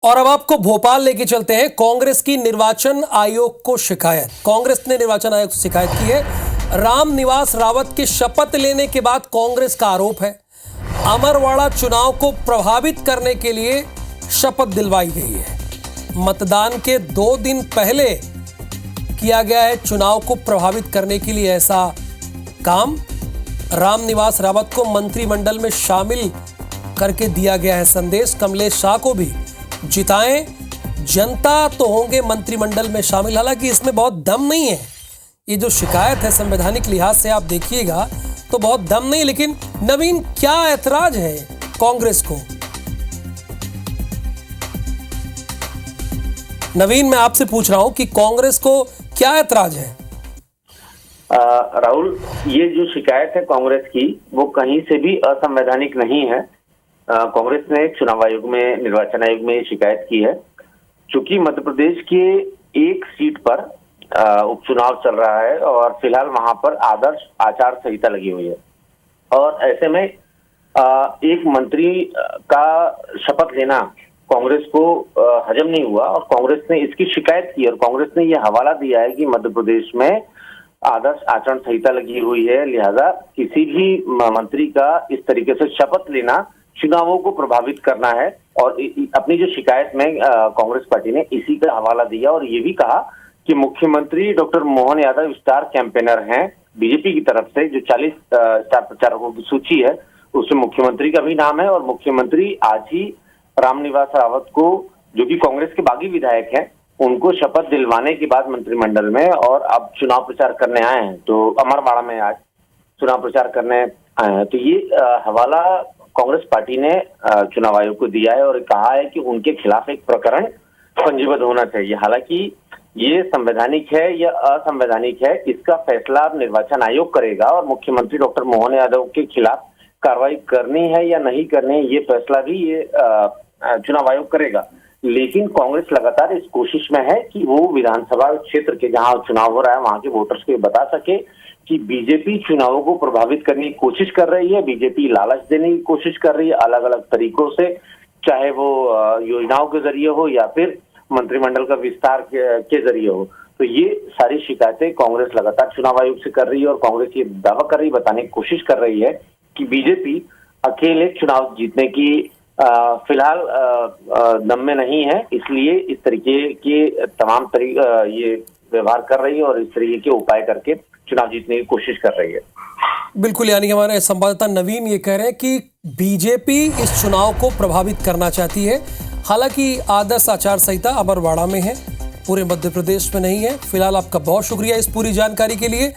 और अब आपको भोपाल लेके चलते हैं। कांग्रेस की निर्वाचन आयोग को शिकायत। कांग्रेस ने निर्वाचन आयोग से शिकायत की है। रामनिवास रावत के शपथ लेने के बाद कांग्रेस का आरोप है अमरवाड़ा चुनाव को प्रभावित करने के लिए शपथ दिलवाई गई है। मतदान के 2 दिन पहले किया गया है चुनाव को प्रभावित करने के लिए ऐसा काम। रामनिवास रावत को मंत्रिमंडल में शामिल करके दिया गया है संदेश। कमलेश शाह को भी जिताएं, जनता तो होंगे मंत्रिमंडल में शामिल। हालांकि इसमें बहुत दम नहीं है। ये जो शिकायत है संवैधानिक लिहाज से आप देखिएगा तो बहुत दम नहीं। लेकिन नवीन, क्या ऐतराज है कांग्रेस को? नवीन, मैं आपसे पूछ रहा हूं कि कांग्रेस को क्या ऐतराज है? राहुल, ये जो शिकायत है कांग्रेस की वो कहीं से भी असंवैधानिक नहीं है। कांग्रेस ने चुनाव आयोग में, निर्वाचन आयोग में शिकायत की है। चूंकि मध्य प्रदेश के एक सीट पर उपचुनाव चल रहा है और फिलहाल वहां पर आदर्श आचार संहिता लगी हुई है और ऐसे में एक मंत्री का शपथ लेना कांग्रेस को हजम नहीं हुआ और कांग्रेस ने इसकी शिकायत की और कांग्रेस ने यह हवाला दिया है कि मध्य प्रदेश में आदर्श आचरण संहिता लगी हुई है, लिहाजा किसी भी मंत्री का इस तरीके से शपथ लेना चुनावों को प्रभावित करना है। और अपनी जो शिकायत में कांग्रेस पार्टी ने इसी का हवाला दिया और ये भी कहा कि मुख्यमंत्री doctor Mohan Yadav star campaigner हैं बीजेपी की तरफ से। जो 40 स्टार प्रचारकों की सूची है उसमें मुख्यमंत्री का भी नाम है और मुख्यमंत्री आज ही रामनिवास रावत को, जो कि कांग्रेस के बागी विधायक हैं, उनको शपथ दिलवाने के बाद मंत्रिमंडल में और अब चुनाव प्रचार करने आए हैं। तो अमरवाड़ा में आज चुनाव प्रचार करने आए हैं। तो ये हवाला कांग्रेस पार्टी ने चुनाव आयोग को दिया है और कहा है कि उनके खिलाफ एक प्रकरण पंजीबद्ध होना चाहिए। हालांकि ये संवैधानिक है या असंवैधानिक है, इसका फैसला निर्वाचन आयोग करेगा और मुख्यमंत्री डॉक्टर मोहन यादव के खिलाफ कार्रवाई करनी है या नहीं करनी है, ये फैसला भी ये चुनाव आयोग करेगा। लेकिन कांग्रेस लगातार इस कोशिश में है कि वो विधानसभा क्षेत्र के जहां चुनाव हो रहा है वहां के वोटर्स को बता सके कि बीजेपी चुनावों को प्रभावित करने की कोशिश कर रही है, बीजेपी लालच देने की कोशिश कर रही है अलग अलग तरीकों से, चाहे वो योजनाओं के जरिए हो या फिर मंत्रिमंडल का विस्तार के जरिए हो। तो ये सारी शिकायतें कांग्रेस लगातार चुनाव आयोग से कर रही है और कांग्रेस ये दावा कर रही, बताने की कोशिश कर रही है कि बीजेपी अकेले चुनाव जीतने की फिलहाल दम में नहीं है, इसलिए इस तरीके के तमाम ये व्यवहार कर रही है और इस तरीके के उपाय करके चुनाव जीतने की कोशिश कर रही है। बिल्कुल, यानी हमारे संवाददाता नवीन ये कह रहे हैं कि बीजेपी इस चुनाव को प्रभावित करना चाहती है। हालांकि आदर्श आचार संहिता अमरवाड़ा में है, पूरे मध्य प्रदेश में नहीं है। फिलहाल आपका बहुत शुक्रिया इस पूरी जानकारी के लिए।